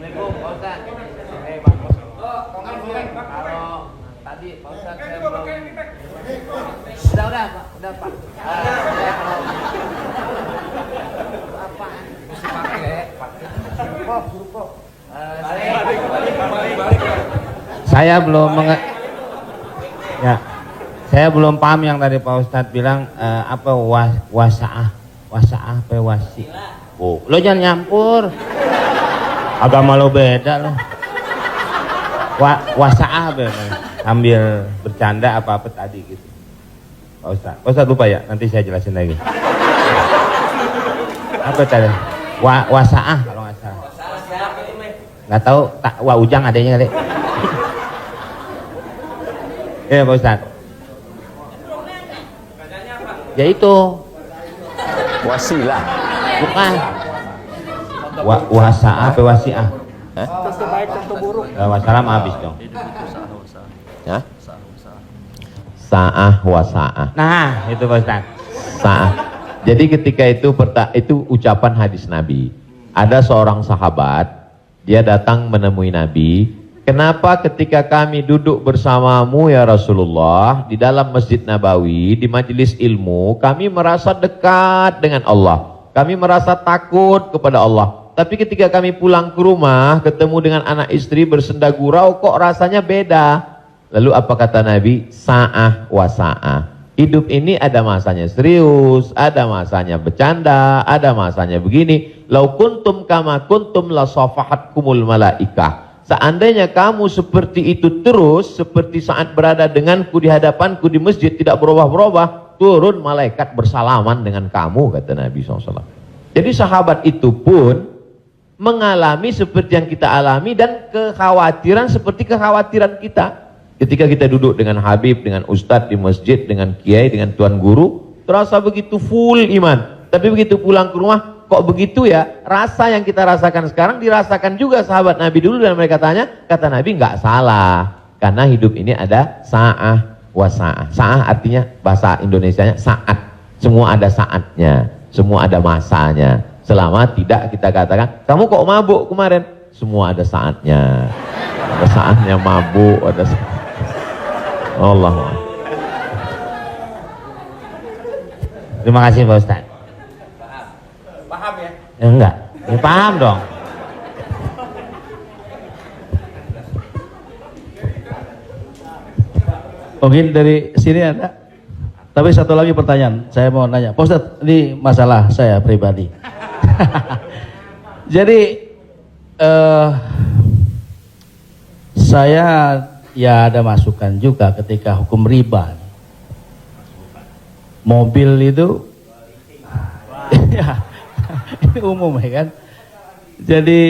Assalamualaikum Pak Ustaz. Kalau tadi Pak Ustaz saya belum. Udah Pak. Apaan? Saya belum ya. Saya belum paham yang tadi Pak Ustadz bilang apa wasaah apa wasi. Oh, lo jangan nyampur. Agama lo beda lo. Wasaah sambil bercanda apa tadi gitu. Pak Ustadz lupa ya, nanti saya jelasin lagi. Apa tadi? Wasaah kalau nggak salah. Nggak tahu, ujang adanya kali. Ya Pak Ustadz. Ya itu. Wasilah. Bukan. Wasaah apa wasiah? Tentu baik, tentu buruk. Wassalam habis dong. Ya? Sa'ah wa sa'ah. Nah, itu Pak Ustadz. Sa'ah. Jadi ketika itu ucapan hadis Nabi. Ada seorang sahabat, dia datang menemui Nabi. Kenapa ketika kami duduk bersamamu ya Rasulullah di dalam Masjid Nabawi, di majelis ilmu, kami merasa dekat dengan Allah. Kami merasa takut kepada Allah. Tapi ketika kami pulang ke rumah, ketemu dengan anak istri bersenda gurau, kok rasanya beda. Lalu apa kata Nabi? Sa'ah wa sa'ah. Hidup ini ada masanya serius, ada masanya bercanda, ada masanya begini. Lau kuntum kama kuntum la safahatkumul malaikah. Seandainya kamu seperti itu terus, seperti saat berada denganku di hadapanku di masjid, tidak berubah-berubah, turun malaikat bersalaman dengan kamu, kata Nabi SAW. Jadi sahabat itu pun mengalami seperti yang kita alami dan kekhawatiran seperti kekhawatiran kita. Ketika kita duduk dengan Habib, dengan Ustadz di masjid, dengan Kiai, dengan Tuan Guru, terasa begitu full iman. Tapi begitu pulang ke rumah, kok begitu ya? Rasa yang kita rasakan sekarang dirasakan juga sahabat Nabi dulu dan mereka tanya, kata Nabi nggak salah. Karena hidup ini ada sa'ah wa sa'ah. Sa'ah artinya bahasa Indonesianya saat. Semua ada saatnya, semua ada masanya. Selama tidak kita katakan, kamu kok mabuk kemarin? Semua ada saatnya. Ada saatnya mabuk, ada Allah. Terima kasih Pak Ustadz. Paham ya? Enggak, ya, paham dong. Mungkin dari sini ada. Tapi satu lagi pertanyaan, saya mau nanya. Pak Ustadz, ini masalah saya pribadi. Jadi saya ya ada masukan juga ketika hukum riba. Mobil itu ya, ini umum ya kan. Jadi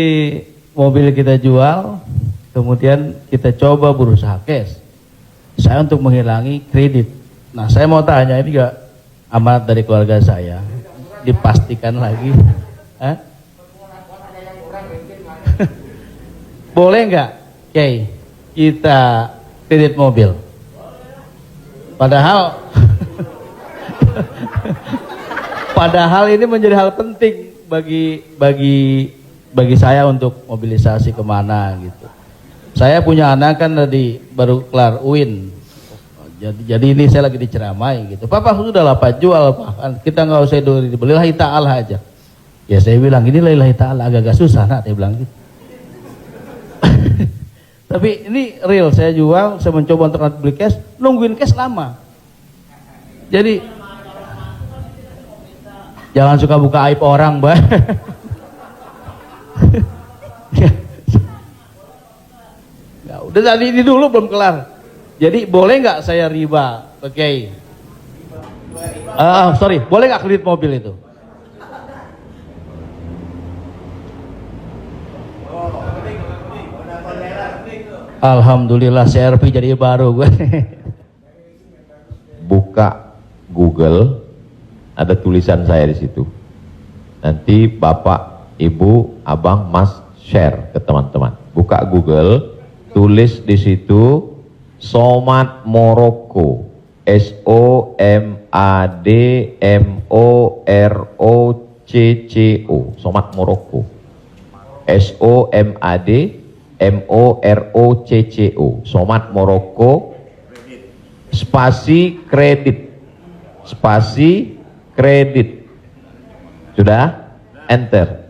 mobil kita jual, kemudian kita coba berusaha cash. Saya untuk menghilangi kredit. Nah saya mau tanya, ini juga amanat dari keluarga saya, dipastikan lagi. Boleh nggak, Kiai, kita kredit mobil? Padahal padahal ini menjadi hal penting bagi saya untuk mobilisasi kemana gitu. Saya punya anak kan tadi baru kelar UIN. Jadi ini saya lagi diceramai gitu. Papa sudah lah Pak, jual Pak. Kita nggak usah dibeli, lillahi ta'ala aja. Ya saya bilang ini lillahi ta'ala, agak-agak susah nak, saya bilang gitu. Tapi ini real, saya jual, saya mencoba untuk beli cash, nungguin cash lama. Jadi jangan suka buka aib orang, Mbak. Ya, udah tadi ini dulu belum kelar. Jadi boleh nggak saya riba, oke? Sorry, boleh nggak kredit mobil itu? Alhamdulillah CRV jadi baru gue. Buka Google, ada tulisan saya di situ. Nanti Bapak, Ibu, Abang, Mas share ke teman-teman. Buka Google, tulis di situ Somad Morocco, SOMADMOROCCO, Somad Morocco. SOMAD MOROCCO, Somat Moroko spasi kredit. Sudah? Enter.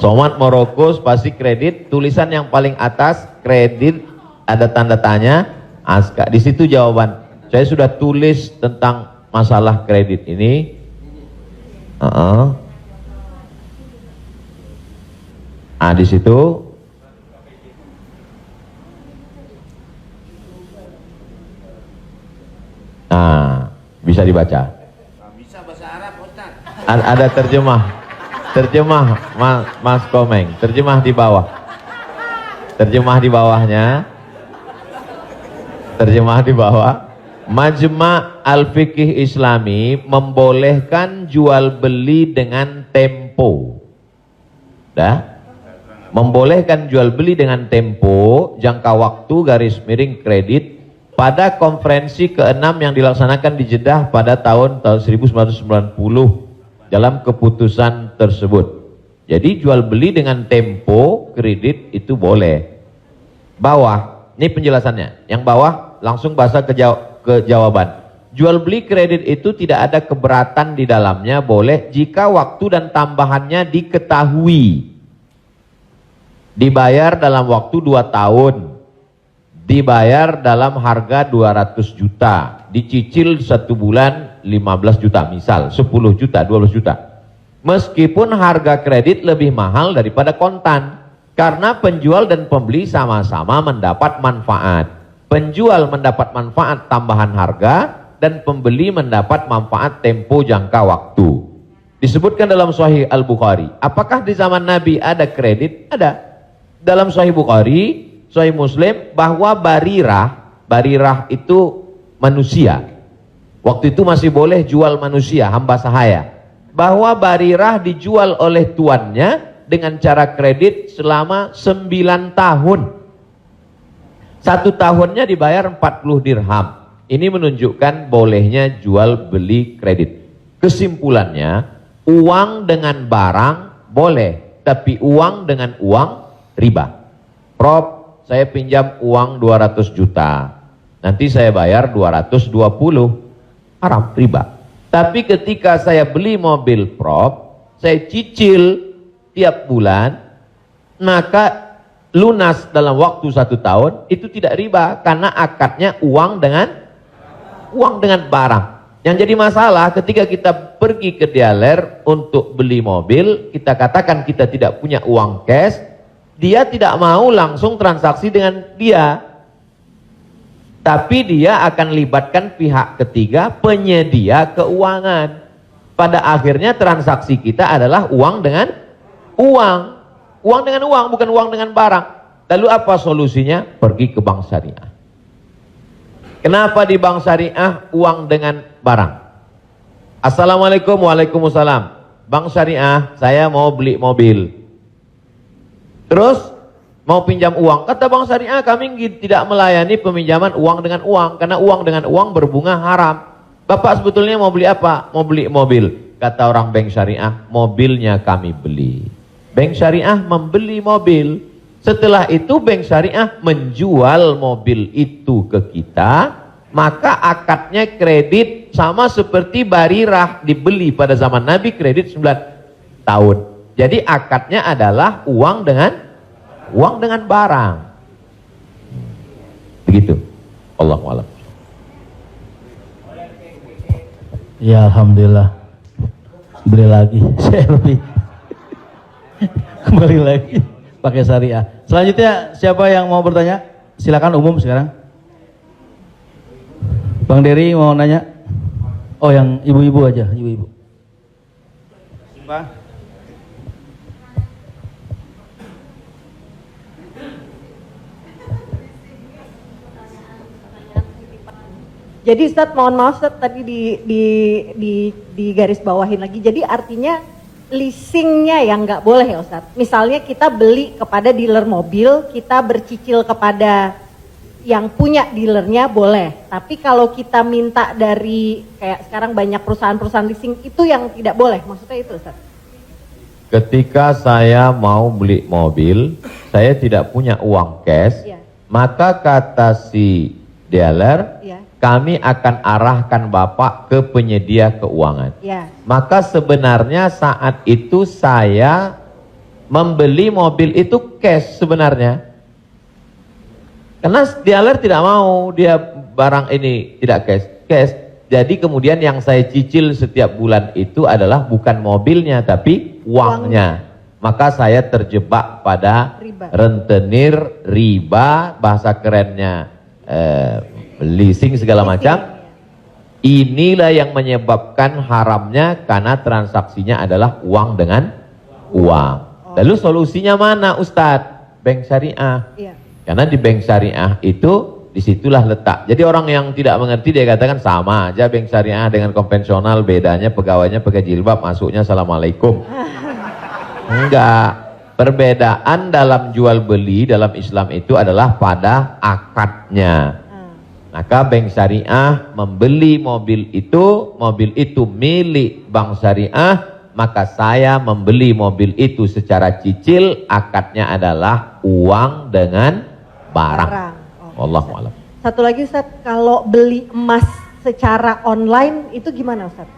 Somat Moroko spasi kredit, tulisan yang paling atas kredit, ada tanda tanya, Aska. Di situ jawaban. Saya sudah tulis tentang masalah kredit ini. Di situ bisa dibaca. Bisa bahasa Arab, Ustaz. Ada terjemah Mas Komeng, terjemah di bawah. Terjemah di bawah. Majma' Al-Fiqih Islami membolehkan jual beli dengan tempo. Membolehkan jual beli dengan tempo, jangka waktu, garis miring kredit pada konferensi ke-6 yang dilaksanakan di Jeddah pada tahun 1990 dalam keputusan tersebut. Jadi jual beli dengan tempo kredit itu boleh. Bawah, ini penjelasannya. Yang bawah langsung bahasa ke jawaban. Jual beli kredit itu tidak ada keberatan di dalamnya, boleh jika waktu dan tambahannya diketahui. Dibayar dalam waktu 2 tahun. Dibayar dalam harga 200 juta. Dicicil 1 bulan 15 juta, misal 10 juta, 12 juta. Meskipun harga kredit lebih mahal daripada kontan, karena penjual dan pembeli sama-sama mendapat manfaat. Penjual mendapat manfaat tambahan harga dan pembeli mendapat manfaat tempo jangka waktu. Disebutkan dalam Sahih Al-Bukhari. Apakah di zaman Nabi ada kredit? Ada. Dalam Sahih Bukhari, Sahih Muslim, bahwa barirah itu manusia. Waktu itu masih boleh jual manusia, hamba sahaya. Bahwa barirah dijual oleh tuannya dengan cara kredit selama 9 tahun. 1 tahunnya dibayar 40 dirham. Ini menunjukkan bolehnya jual beli kredit. Kesimpulannya, uang dengan barang boleh, tapi uang dengan uang riba. Prof, saya pinjam uang 200 juta. Nanti saya bayar 220. Haram, riba. Tapi ketika saya beli mobil, Prof, saya cicil tiap bulan, maka lunas dalam waktu 1 tahun, itu tidak riba karena akadnya uang dengan barang. Yang jadi masalah ketika kita pergi ke dealer untuk beli mobil, kita katakan kita tidak punya uang cash, dia tidak mau langsung transaksi dengan dia, tapi dia akan libatkan pihak ketiga, penyedia keuangan. Pada akhirnya transaksi kita adalah uang dengan uang. Uang dengan uang, bukan uang dengan barang. Lalu apa solusinya? Pergi ke bank syariah. Kenapa di bank syariah uang dengan barang? Assalamualaikum, waalaikumsalam. Bank syariah, saya mau beli mobil. Terus mau pinjam uang. Kata bank syariah, kami tidak melayani peminjaman uang dengan uang, karena uang dengan uang berbunga haram. Bapak sebetulnya mau beli apa? Mau beli mobil. Kata orang bank syariah, mobilnya kami beli. Bank syariah membeli mobil. Setelah itu bank syariah menjual mobil itu ke kita, maka akadnya kredit sama seperti barirah dibeli pada zaman Nabi, kredit 9 tahun. Jadi akadnya adalah uang dengan barang. Begitu. Allahu a'lam. Ya alhamdulillah. Beli lagi. Saya lebih kembali lagi pakai syariah. Selanjutnya siapa yang mau bertanya? Silakan umum sekarang. Bang Dery mau nanya? Oh, yang ibu-ibu aja, ibu-ibu. Pak. Jadi Ustadz, mohon maaf Ustadz, tadi di garis bawahin lagi. Jadi artinya leasingnya yang nggak boleh ya Ustadz. Misalnya kita beli kepada dealer mobil, kita bercicil kepada yang punya dealernya boleh. Tapi kalau kita minta dari kayak sekarang banyak perusahaan-perusahaan leasing itu yang tidak boleh. Maksudnya itu Ustaz. Ketika saya mau beli mobil, saya tidak punya uang cash, Iya. maka kata si dealer, Iya. kami akan arahkan Bapak ke penyedia keuangan. Ya. Maka sebenarnya saat itu saya membeli mobil itu cash sebenarnya. Karena dealer tidak mau dia barang ini tidak cash. Jadi kemudian yang saya cicil setiap bulan itu adalah bukan mobilnya tapi uangnya. Maka saya terjebak pada Riba. rentenir, riba, bahasa kerennya leasing segala macam. Inilah yang menyebabkan haramnya karena transaksinya adalah uang dengan uang. Lalu solusinya mana Ustadz? Bank syariah. Iya. Karena di bank syariah itu disitulah letak. Jadi orang yang tidak mengerti dia katakan sama aja bank syariah dengan konvensional, bedanya pegawainya pakai jilbab, masuknya assalamualaikum. Enggak. Perbedaan dalam jual beli dalam Islam itu adalah pada akadnya. Maka bank syariah membeli mobil itu milik bank syariah, maka saya membeli mobil itu secara cicil, akadnya adalah uang dengan barang. Oh, Wallahu a'lam. Satu lagi Ustaz, kalau beli emas secara online itu gimana Ustaz?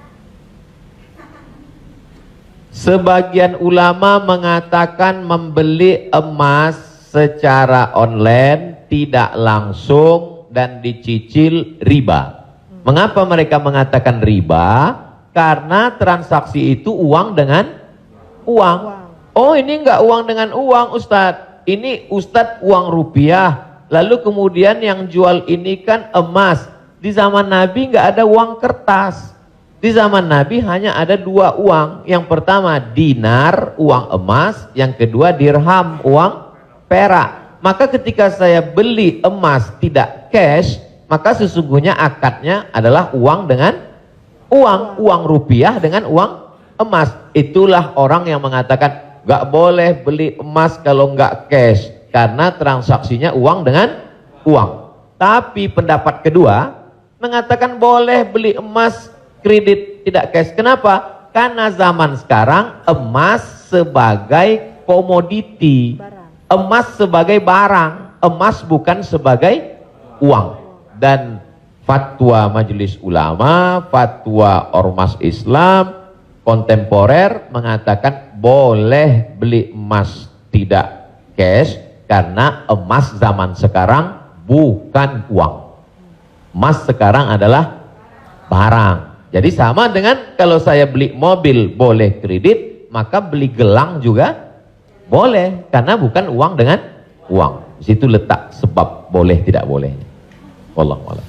Sebagian ulama mengatakan membeli emas secara online tidak langsung dan dicicil riba. Mengapa mereka mengatakan riba? Karena transaksi itu uang dengan uang. Oh, ini enggak uang dengan uang Ustadz. Ini Ustadz uang rupiah. Lalu kemudian yang jual ini kan emas. Di zaman Nabi enggak ada uang kertas. Di zaman Nabi hanya ada dua uang. Yang pertama dinar, uang emas. Yang kedua dirham, uang perak. Maka ketika saya beli emas tidak cash, maka sesungguhnya akadnya adalah uang dengan uang rupiah dengan uang emas. Itulah orang yang mengatakan nggak boleh beli emas kalau nggak cash karena transaksinya uang dengan uang. Tapi pendapat kedua mengatakan boleh beli emas kredit tidak cash. Kenapa? Karena zaman sekarang emas sebagai komoditi, emas sebagai barang, emas bukan sebagai uang. Dan fatwa Majelis Ulama, fatwa Ormas Islam kontemporer mengatakan boleh beli emas tidak cash karena emas zaman sekarang bukan uang. Emas sekarang adalah barang. Jadi sama dengan kalau saya beli mobil boleh kredit, maka beli gelang juga boleh karena bukan uang dengan uang. Di situ letak sebab boleh tidak bolehnya. Wallahu a'lam.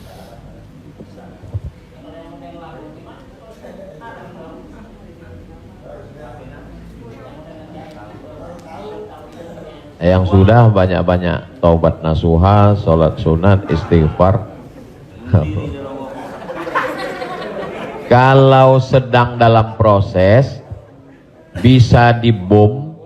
Yang sudah banyak-banyak taubat nasuha, sholat sunat, istighfar. Kalau sedang dalam proses bisa dibom,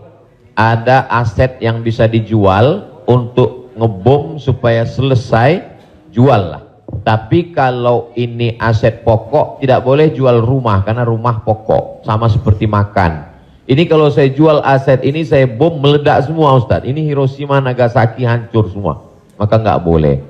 ada aset yang bisa dijual untuk ngebom supaya selesai, jual lah. Tapi kalau ini aset pokok tidak boleh jual rumah karena rumah pokok, sama seperti makan. Ini kalau saya jual aset ini saya bom meledak semua Ustadz. Ini Hiroshima Nagasaki hancur semua. Maka nggak boleh.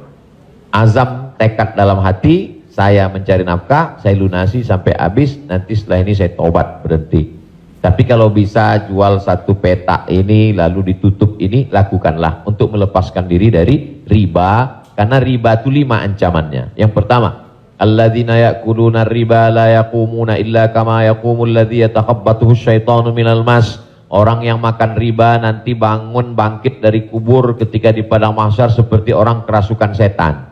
Azam tekad dalam hati, saya mencari nafkah, saya lunasi sampai habis, nanti setelah ini saya tobat berhenti. Tapi kalau bisa jual satu petak ini lalu ditutup ini, lakukanlah untuk melepaskan diri dari riba. Karena riba itu 5 ancamannya. Yang pertama, alladzina ya'kuluna riba la yaqumuna illa kama yaqumul ladzi yatakhabbathu syaitanu minal mas. Orang yang makan riba nanti bangun bangkit dari kubur ketika di padang mahsyar seperti orang kerasukan setan.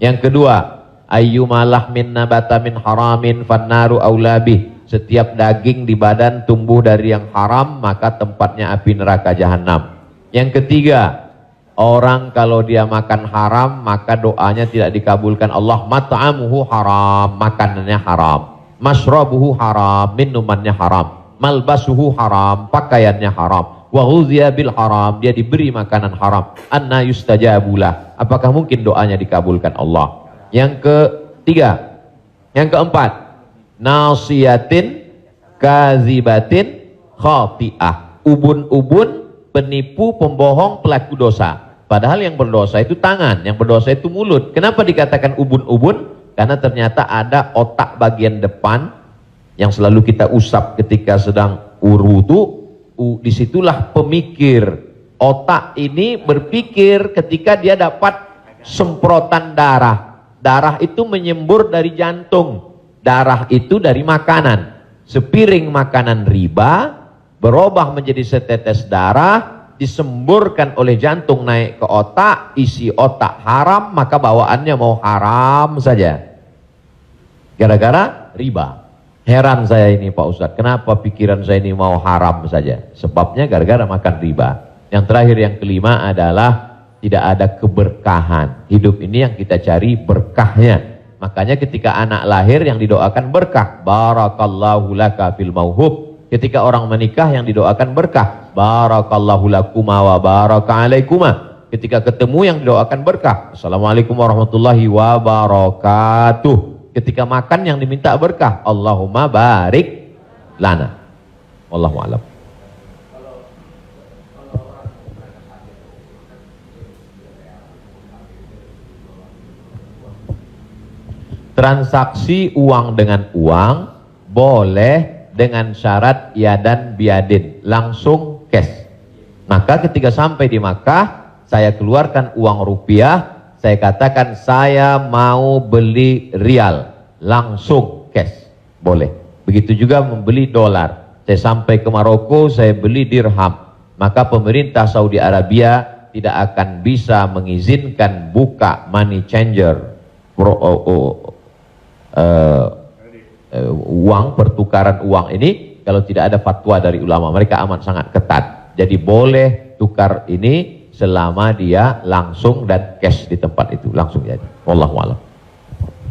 Yang kedua, ayyuma lahmin nabata min haramin fannaru aula bih. Setiap daging di badan tumbuh dari yang haram, maka tempatnya api neraka jahanam. Yang ketiga, orang kalau dia makan haram, maka doanya tidak dikabulkan Allah. Mat'amuhu haram, makanannya haram. Mashrabuhu haram, minumannya haram. Malbasuhu haram, pakaiannya haram. wa ghudhiya bil haram, dia diberi makanan haram, anna yustajabulah, apakah mungkin doanya dikabulkan Allah? Yang ketiga, yang keempat, nasiyatin kazibatin khati'ah, ubun-ubun, penipu, pembohong, pelaku dosa. Padahal yang berdosa itu tangan, yang berdosa itu mulut. Kenapa dikatakan ubun-ubun? Karena ternyata ada otak bagian depan yang selalu kita usap ketika sedang wudu. Disitulah pemikir. Otak ini berpikir ketika dia dapat semprotan darah. Darah itu menyembur dari jantung. Darah itu dari makanan. Sepiring makanan riba berubah menjadi setetes darah, disemburkan oleh jantung naik ke otak, isi otak haram, maka bawaannya mau haram saja. Gara-gara riba. Heran saya ini Pak Ustadz, kenapa pikiran saya ini mau haram saja? Sebabnya gara-gara makan riba. Yang terakhir, yang kelima adalah tidak ada keberkahan. Hidup ini yang kita cari berkahnya. Makanya ketika anak lahir yang didoakan berkah. Barakallahu laka fil mauhub. Ketika orang menikah yang didoakan berkah. Barakallahu lakuma wa baraka alaikuma. Ketika ketemu yang didoakan berkah. Assalamualaikum warahmatullahi wabarakatuh. Ketika makan yang diminta berkah. Allahumma barik lana. Wallahu a'lam. Transaksi uang dengan uang boleh dengan syarat yadan biadin, langsung cash. Maka ketika sampai di Makkah, saya keluarkan uang rupiah, saya katakan saya mau beli rial, langsung cash, boleh. Begitu juga membeli dolar. Saya sampai ke Maroko, saya beli dirham. Maka pemerintah Saudi Arabia tidak akan bisa mengizinkan buka money changer, uang, pertukaran uang ini kalau tidak ada fatwa dari ulama. Mereka amat sangat ketat. Jadi boleh tukar ini selama dia langsung dan cash di tempat itu, langsung jadi. Wallahu a'lam.